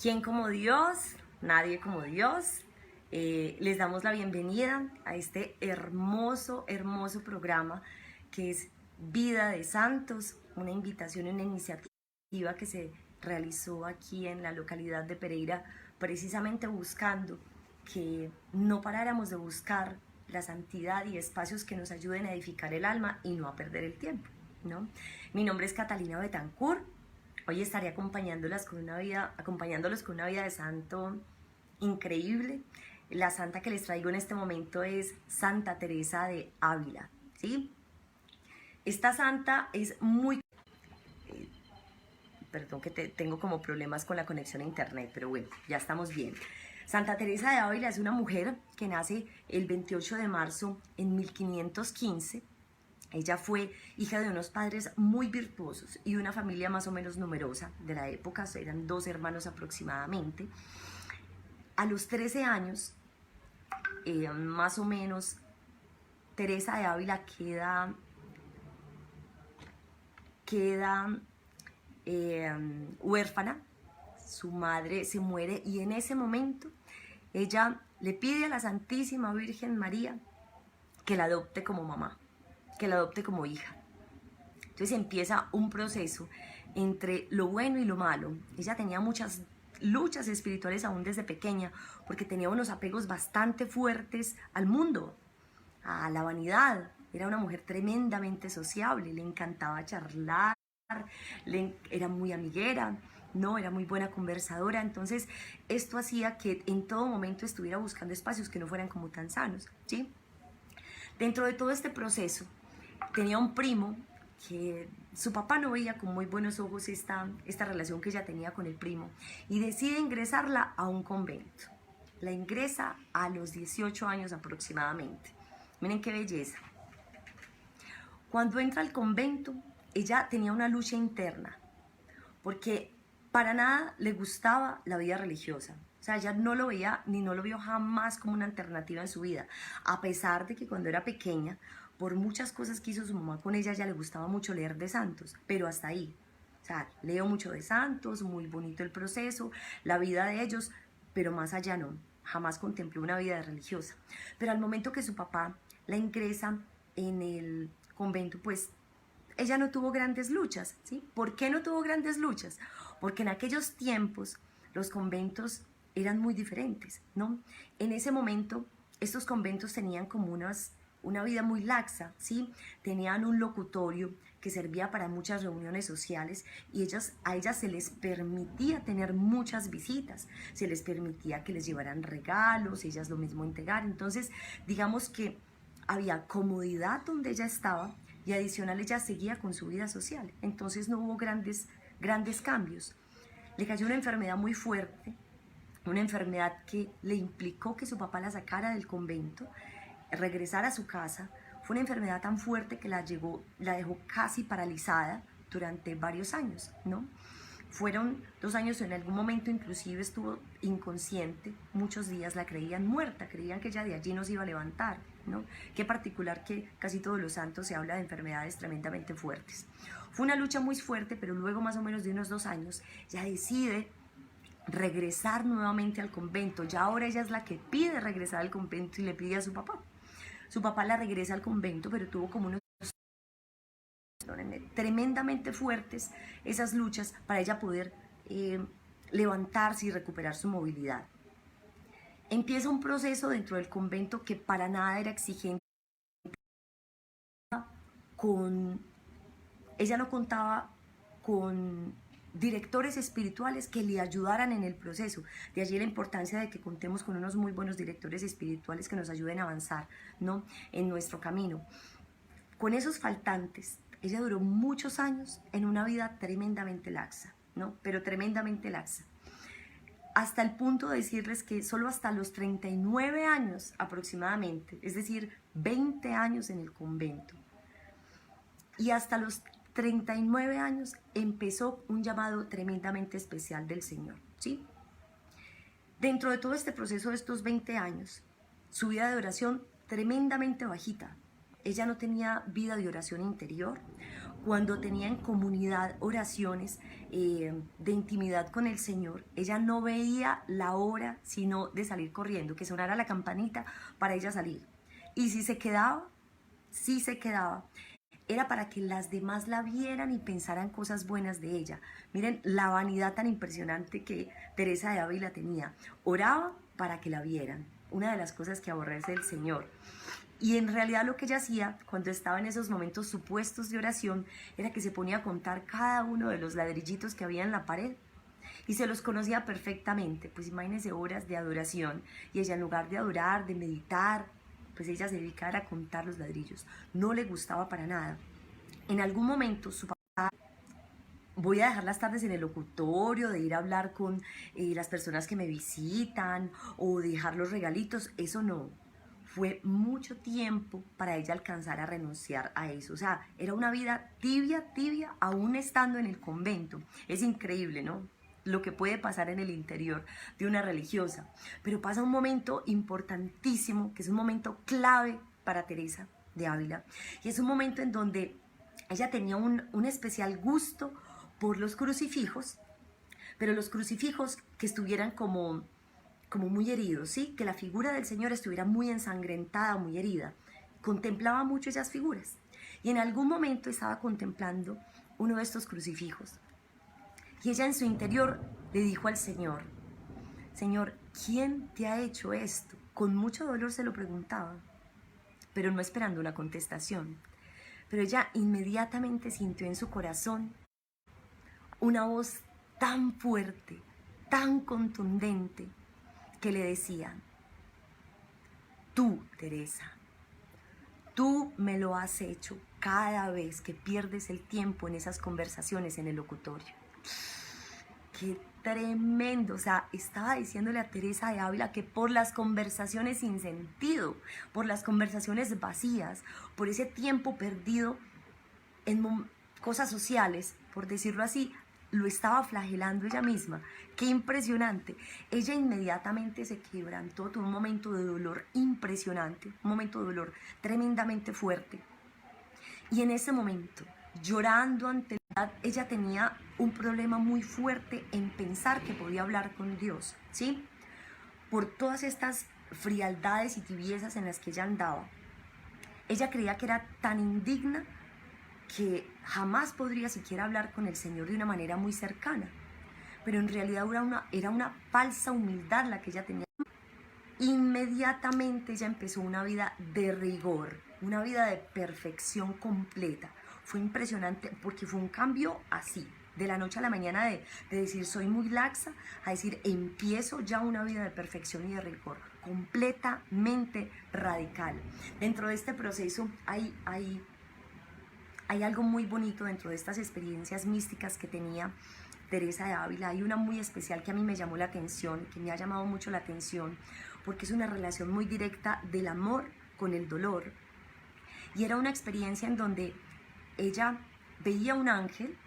¿Quién como Dios? Nadie como Dios. Les damos la bienvenida a este hermoso, hermoso programa que es Vida de Santos, una invitación, una iniciativa que se realizó aquí en la localidad de Pereira, precisamente buscando que no paráramos de buscar la santidad y espacios que nos ayuden a edificar el alma y no a perder el tiempo, ¿no? Mi nombre es Catalina Betancourt. Hoy estaré acompañándolos con una vida de santo increíble. La santa que les traigo en este momento es Santa Teresa de Ávila, ¿sí? Esta santa es muy... Perdón que tengo como problemas con la conexión a internet, pero bueno, ya estamos bien. Santa Teresa de Ávila es una mujer que nace el 28 de marzo en 1515. Ella fue hija de unos padres muy virtuosos y de una familia más o menos numerosa de la época, eran 2 hermanos aproximadamente. A los 13 años, más o menos, Teresa de Ávila queda huérfana. Su madre se muere y en ese momento ella le pide a la Santísima Virgen María que la adopte como mamá, que la adopte como hija. Entonces empieza un proceso entre lo bueno y lo malo. Ella tenía muchas luchas espirituales aún desde pequeña, porque tenía unos apegos bastante fuertes al mundo, a la vanidad. Era una mujer tremendamente sociable, le encantaba charlar, era muy amiguera, no, era muy buena conversadora. Entonces esto hacía que en todo momento estuviera buscando espacios que no fueran como tan sanos, ¿sí? Dentro de todo este proceso tenía un primo que su papá no veía con muy buenos ojos esta relación que ella tenía con el primo y decide ingresarla a un convento. La ingresa a los 18 años aproximadamente. Miren qué belleza. Cuando entra al convento, ella tenía una lucha interna, porque para nada le gustaba la vida religiosa. O sea, ella no lo veía ni no lo vio jamás como una alternativa en su vida, a pesar de que cuando era pequeña, por muchas cosas que hizo su mamá con ella, le gustaba mucho leer de santos, pero hasta ahí. O sea, leo mucho de santos, muy bonito el proceso, la vida de ellos, pero más allá no, jamás contempló una vida religiosa. Pero al momento que su papá la ingresa en el convento, pues ella no tuvo grandes luchas, ¿sí? ¿Por qué no tuvo grandes luchas? Porque en aquellos tiempos los conventos eran muy diferentes, ¿no? En ese momento estos conventos tenían como una vida muy laxa, ¿sí? Tenían un locutorio que servía para muchas reuniones sociales y a ellas se les permitía tener muchas visitas, se les permitía que les llevaran regalos, ellas lo mismo entregar. Entonces, digamos que había comodidad donde ella estaba y adicional ella seguía con su vida social. Entonces no hubo grandes cambios. Le cayó una enfermedad muy fuerte, una enfermedad que le implicó que su papá la sacara del convento, regresara a su casa. Fue una enfermedad tan fuerte que la dejó casi paralizada durante varios años, ¿no? Fueron 2 años, en algún momento inclusive estuvo inconsciente, muchos días la creían muerta, creían que ella de allí no se iba a levantar, ¿no? Qué particular que casi todos los santos se habla de enfermedades tremendamente fuertes. Fue una lucha muy fuerte, pero luego más o menos de unos 2 años ya decide regresar nuevamente al convento. Ya ahora ella es la que pide regresar al convento y le pide a su papá. Su papá la regresa al convento, pero tuvo como unos tremendamente fuertes esas luchas para ella poder levantarse y recuperar su movilidad. Empieza un proceso dentro del convento que para nada era exigente. Ella no contaba con directores espirituales que le ayudaran en el proceso. De allí la importancia de que contemos con unos muy buenos directores espirituales que nos ayuden a avanzar, ¿no?, en nuestro camino. Con esos faltantes, ella duró muchos años en una vida tremendamente laxa, ¿no? Pero tremendamente laxa. Hasta el punto de decirles que solo hasta los 39 años aproximadamente, es decir, 20 años en el convento, y hasta los 39 años empezó un llamado tremendamente especial del Señor, ¿sí? Dentro de todo este proceso de estos 20 años, su vida de oración tremendamente bajita. Ella no tenía vida de oración interior. cuando tenía en comunidad oraciones de intimidad con el Señor, ella no veía la hora sino de salir corriendo, que sonara la campanita para ella salir. Y si se quedaba, era para que las demás la vieran y pensaran cosas buenas de ella. Miren la vanidad tan impresionante que Teresa de Ávila tenía. Oraba para que la vieran, una de las cosas que aborrece el Señor. Y en realidad lo que ella hacía cuando estaba en esos momentos supuestos de oración era que se ponía a contar cada uno de los ladrillitos que había en la pared y se los conocía perfectamente. Pues imagínense horas de adoración y ella en lugar de adorar, de meditar, pues ella se dedicaba a contar los ladrillos. No le gustaba para nada. En algún momento su papá, voy a dejar las tardes en el locutorio, de ir a hablar con las personas que me visitan o dejar los regalitos, eso no. Fue mucho tiempo para ella alcanzar a renunciar a eso. O sea, era una vida tibia, tibia, aún estando en el convento. Es increíble, ¿no? Lo que puede pasar en el interior de una religiosa. Pero pasa un momento importantísimo, que es un momento clave para Teresa de Ávila. Y es un momento en donde ella tenía un especial gusto por los crucifijos, pero los crucifijos que estuvieran como muy heridos, ¿sí? Que la figura del Señor estuviera muy ensangrentada, muy herida. Contemplaba mucho esas figuras. Y en algún momento estaba contemplando uno de estos crucifijos. Y ella en su interior le dijo al Señor, Señor, ¿quién te ha hecho esto? Con mucho dolor se lo preguntaba, pero no esperando una contestación. Pero ella inmediatamente sintió en su corazón una voz tan fuerte, tan contundente, que le decía, tú, Teresa, tú me lo has hecho cada vez que pierdes el tiempo en esas conversaciones en el locutorio. ¡Qué tremendo! O sea, estaba diciéndole a Teresa de Ávila que por las conversaciones sin sentido, por las conversaciones vacías, por ese tiempo perdido en cosas sociales, por decirlo así, lo estaba flagelando ella misma. ¡Qué impresionante! Ella inmediatamente se quebrantó, tuvo un momento de dolor impresionante, un momento de dolor tremendamente fuerte. Y en ese momento, llorando ante la verdad, ella tenía un problema muy fuerte en pensar que podía hablar con Dios, ¿sí? Por todas estas frialdades y tibiezas en las que ella andaba. Ella creía que era tan indigna que jamás podría siquiera hablar con el Señor de una manera muy cercana. Pero en realidad era una falsa humildad la que ella tenía. Inmediatamente ella empezó una vida de rigor, una vida de perfección completa. Fue impresionante porque fue un cambio así, de la noche a la mañana de decir soy muy laxa, a decir empiezo ya una vida de perfección y de rigor, completamente radical. Dentro de este proceso hay algo muy bonito dentro de estas experiencias místicas que tenía Teresa de Ávila. Hay una muy especial que a mí me llamó la atención, que me ha llamado mucho la atención, porque es una relación muy directa del amor con el dolor. Y era una experiencia en donde ella veía un ángel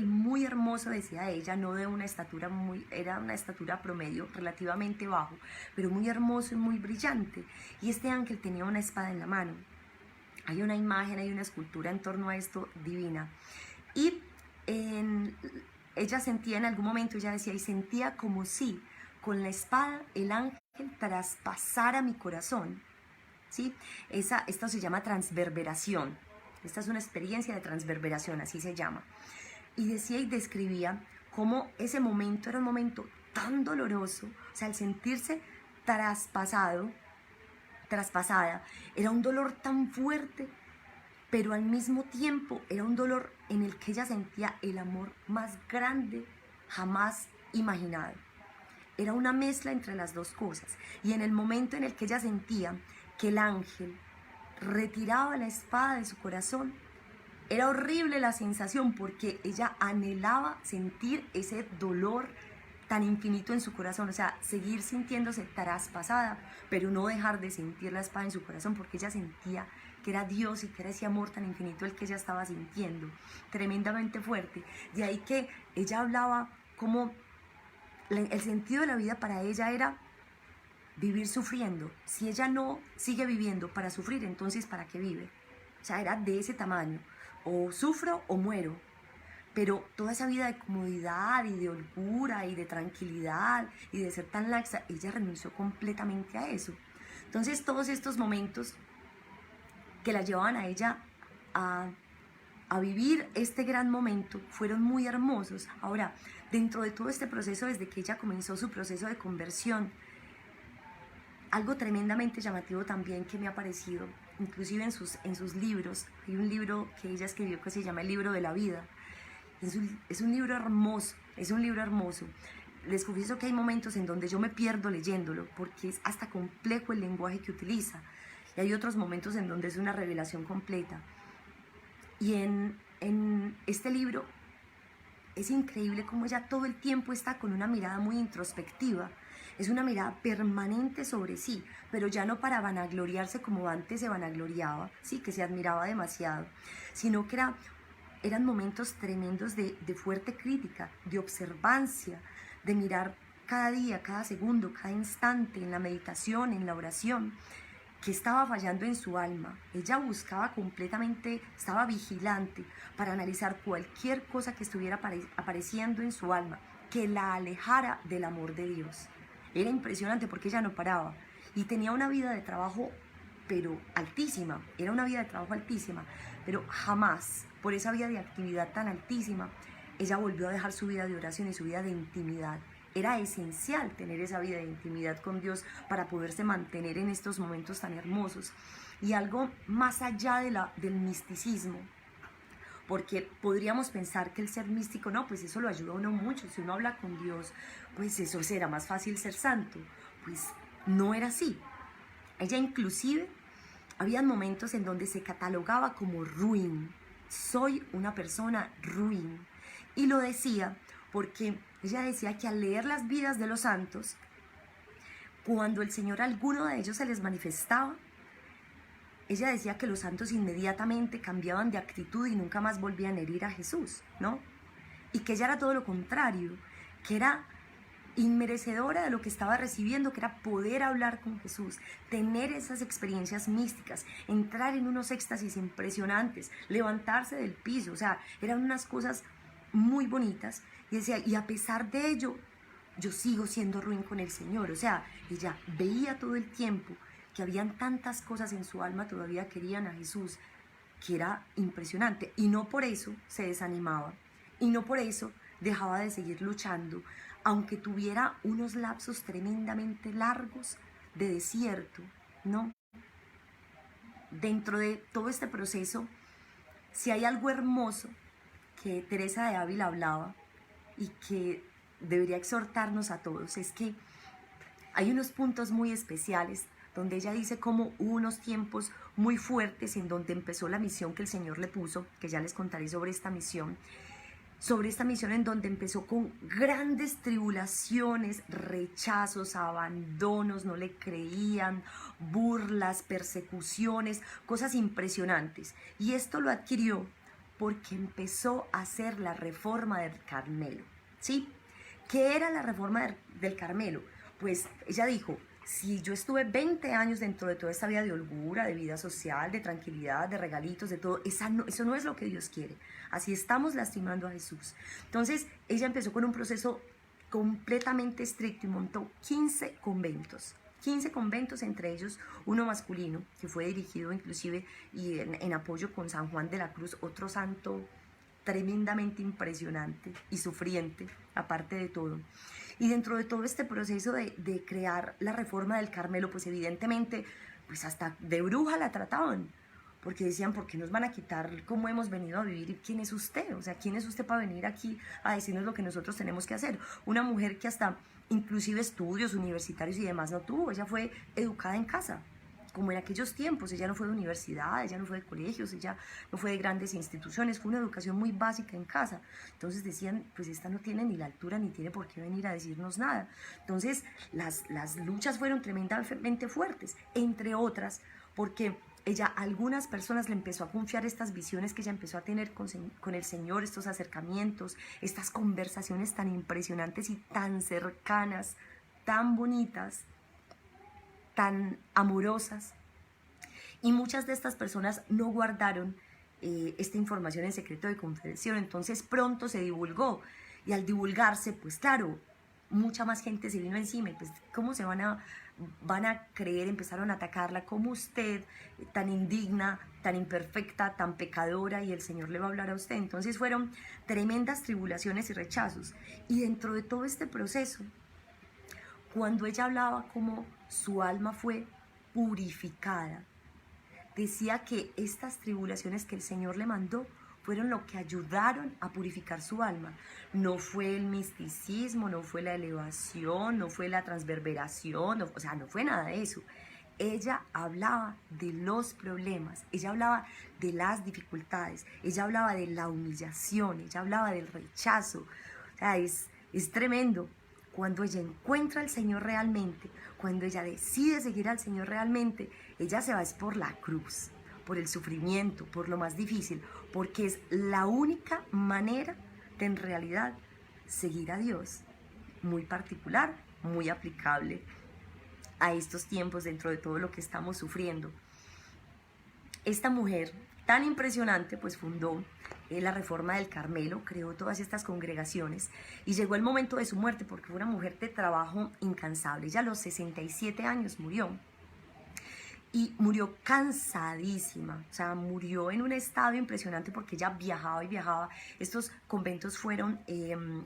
muy hermoso, decía ella, no de una estatura era una estatura promedio, relativamente bajo, pero muy hermoso y muy brillante. Y este ángel tenía una espada en la mano. Hay una imagen, hay una escultura en torno a esto divina. Y ella sentía en algún momento, ella decía, y sentía como si con la espada el ángel traspasara mi corazón. ¿Sí? Esto se llama transverberación. Esta es una experiencia de transverberación, así se llama. Y decía y describía cómo ese momento era un momento tan doloroso, o sea, el sentirse traspasada, era un dolor tan fuerte, pero al mismo tiempo era un dolor en el que ella sentía el amor más grande jamás imaginado. Era una mezcla entre las dos cosas. Y en el momento en el que ella sentía que el ángel retiraba la espada de su corazón, era horrible la sensación porque ella anhelaba sentir ese dolor tan infinito en su corazón, o sea, seguir sintiéndose traspasada, pero no dejar de sentir la espada en su corazón porque ella sentía que era Dios y que era ese amor tan infinito el que ella estaba sintiendo, tremendamente fuerte. De ahí que ella hablaba como el sentido de la vida para ella era vivir sufriendo. Si ella no sigue viviendo para sufrir, entonces ¿para qué vive? O sea, era de ese tamaño. o sufro o muero. Pero toda esa vida de comodidad y de holgura y de tranquilidad y de ser tan laxa, ella renunció completamente a eso. Entonces todos estos momentos que la llevaban a ella a vivir este gran momento fueron muy hermosos. Ahora, dentro de todo este proceso, desde que ella comenzó su proceso de conversión, algo tremendamente llamativo también que me ha parecido, inclusive en sus libros, hay un libro que ella escribió que se llama El libro de la vida. Es un libro hermoso, es un libro hermoso. Les confieso que hay momentos en donde yo me pierdo leyéndolo, porque es hasta complejo el lenguaje que utiliza. Y hay otros momentos en donde es una revelación completa. Y en este libro es increíble cómo ella todo el tiempo está con una mirada muy introspectiva. Es una mirada permanente sobre sí, pero ya no para vanagloriarse como antes se vanagloriaba, sí, que se admiraba demasiado, sino que eran momentos tremendos de fuerte crítica, de observancia, de mirar cada día, cada segundo, cada instante, en la meditación, en la oración, que estaba fallando en su alma. Ella buscaba completamente, estaba vigilante para analizar cualquier cosa que estuviera apareciendo en su alma, que la alejara del amor de Dios. Era impresionante porque ella no paraba y tenía una vida de trabajo, pero altísima, era una vida de trabajo altísima, pero jamás, por esa vida de actividad tan altísima, ella volvió a dejar su vida de oración y su vida de intimidad. Era esencial tener esa vida de intimidad con Dios para poderse mantener en estos momentos tan hermosos. Y algo más allá del misticismo, porque podríamos pensar que el ser místico, no, pues eso lo ayuda a uno mucho, si uno habla con Dios, pues eso será más fácil ser santo. Pues no era así. Ella inclusive, había momentos en donde se catalogaba como ruin. Soy una persona ruin. Y lo decía porque ella decía que al leer las vidas de los santos, cuando el Señor a alguno de ellos se les manifestaba, ella decía que los santos inmediatamente cambiaban de actitud y nunca más volvían a herir a Jesús, ¿no? Y que ella era todo lo contrario, que era inmerecedora de lo que estaba recibiendo, que era poder hablar con Jesús, tener esas experiencias místicas, entrar en unos éxtasis impresionantes, levantarse del piso, o sea, eran unas cosas muy bonitas. Y decía, y a pesar de ello, yo sigo siendo ruin con el Señor. O sea, ella veía todo el tiempo que habían tantas cosas en su alma, todavía querían a Jesús, que era impresionante. Y no por eso se desanimaba, y no por eso dejaba de seguir luchando, aunque tuviera unos lapsos tremendamente largos de desierto, ¿no? Dentro de todo este proceso, si hay algo hermoso que Teresa de Ávila hablaba y que debería exhortarnos a todos, es que hay unos puntos muy especiales donde ella dice cómo hubo unos tiempos muy fuertes en donde empezó la misión que el Señor le puso, que ya les contaré sobre esta misión en donde empezó con grandes tribulaciones, rechazos, abandonos, no le creían, burlas, persecuciones, cosas impresionantes. Y esto lo adquirió porque empezó a hacer la reforma del Carmelo, ¿sí? ¿Qué era la reforma del Carmelo? Pues ella dijo, si yo estuve 20 años dentro de toda esta vida de holgura, de vida social, de tranquilidad, de regalitos, de todo, eso no es lo que Dios quiere. Así estamos lastimando a Jesús. Entonces, ella empezó con un proceso completamente estricto y montó 15 conventos. 15 conventos, entre ellos uno masculino, que fue dirigido inclusive y en apoyo con San Juan de la Cruz, otro santo tremendamente impresionante y sufriente, aparte de todo. Y dentro de todo este proceso de crear la reforma del Carmelo, pues evidentemente, pues hasta de bruja la trataban, porque decían, ¿por qué nos van a quitar cómo hemos venido a vivir? ¿Quién es usted? O sea, ¿quién es usted para venir aquí a decirnos lo que nosotros tenemos que hacer? Una mujer que hasta inclusive estudios universitarios y demás no tuvo, ella fue educada en casa, como en aquellos tiempos. Ella no fue de universidad, ella no fue de colegios, ella no fue de grandes instituciones, fue una educación muy básica en casa. Entonces decían, pues esta no tiene ni la altura ni tiene por qué venir a decirnos nada. Entonces las luchas fueron tremendamente fuertes, entre otras, porque ella a algunas personas le empezó a confiar estas visiones que ella empezó a tener con el Señor, estos acercamientos, estas conversaciones tan impresionantes y tan cercanas, tan bonitas, tan amorosas. Y muchas de estas personas no guardaron esta información en secreto de confesión. Entonces pronto se divulgó y al divulgarse, pues claro, mucha más gente se vino encima. Pues, ¿cómo se van a creer? Empezaron a atacarla. ¿Cómo usted, tan indigna, tan imperfecta, tan pecadora, y el Señor le va a hablar a usted? Entonces fueron tremendas tribulaciones y rechazos. Y dentro de todo este proceso, cuando ella hablaba como su alma fue purificada, decía que estas tribulaciones que el Señor le mandó fueron lo que ayudaron a purificar su alma. No fue el misticismo, no fue la elevación, no fue la transverberación, o sea, no fue nada de eso. Ella hablaba de los problemas, ella hablaba de las dificultades, ella hablaba de la humillación, ella hablaba del rechazo. O sea, es tremendo. Cuando ella encuentra al Señor realmente, cuando ella decide seguir al Señor realmente, ella se va por la cruz, por el sufrimiento, por lo más difícil, porque es la única manera de en realidad seguir a Dios. Muy particular, muy aplicable a estos tiempos dentro de todo lo que estamos sufriendo. Esta mujer tan impresionante pues fundó la Reforma del Carmelo, creó todas estas congregaciones y llegó el momento de su muerte porque fue una mujer de trabajo incansable. Ella a los 67 años murió. Y murió cansadísima, o sea, murió en un estado impresionante porque ella viajaba y viajaba. Estos conventos fueron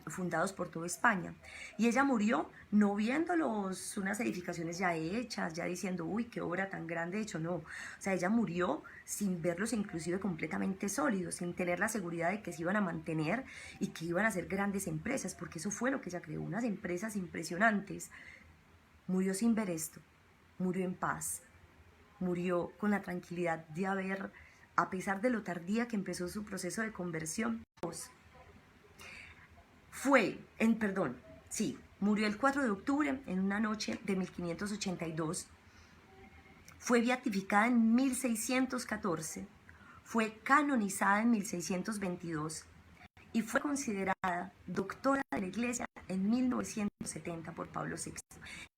fundados por toda España. Y ella murió no viendo unas edificaciones ya hechas, ya diciendo, uy, qué obra tan grande he hecho, no. O sea, ella murió sin verlos inclusive completamente sólidos, sin tener la seguridad de que se iban a mantener y que iban a ser grandes empresas, porque eso fue lo que ella creó, unas empresas impresionantes. Murió sin ver esto, murió en paz. Murió con la tranquilidad de haber, a pesar de lo tardía que empezó su proceso de conversión, murió el 4 de octubre en una noche de 1582, fue beatificada en 1614, fue canonizada en 1622 y fue considerada doctora de la Iglesia en 1970 por Pablo VI.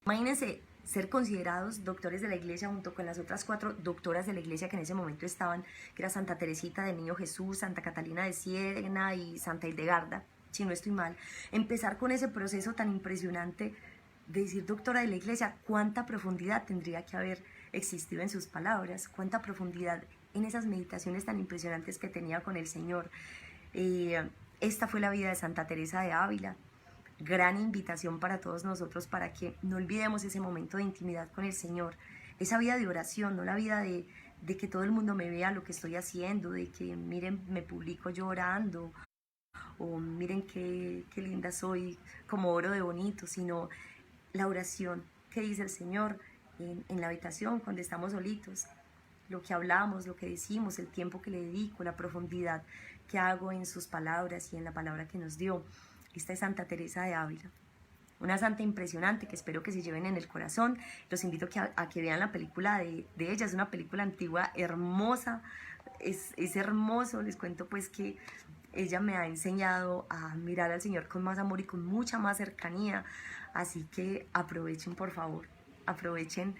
Imagínense ser considerados doctores de la Iglesia junto con las otras 4 doctoras de la Iglesia que en ese momento estaban, que era Santa Teresita del Niño Jesús, Santa Catalina de Siena y Santa Hildegarda, si no estoy mal. Empezar con ese proceso tan impresionante de decir doctora de la Iglesia, cuánta profundidad tendría que haber existido en sus palabras, cuánta profundidad en esas meditaciones tan impresionantes que tenía con el Señor. Esta fue la vida de Santa Teresa de Ávila. Gran invitación para todos nosotros para que no olvidemos ese momento de intimidad con el Señor, esa vida de oración, no la vida de que todo el mundo me vea lo que estoy haciendo, de que miren, me publico yo orando, o miren qué linda soy, como oro de bonito, sino la oración que dice el Señor en la habitación cuando estamos solitos, lo que hablamos, lo que decimos, el tiempo que le dedico, la profundidad que hago en sus palabras y en la palabra que nos dio. Esta es Santa Teresa de Ávila, una santa impresionante que espero que se lleven en el corazón. Los invito a que vean la película de ella, es una película antigua hermosa, es hermoso. Les cuento pues que ella me ha enseñado a mirar al Señor con más amor y con mucha más cercanía, así que aprovechen, por favor, aprovechen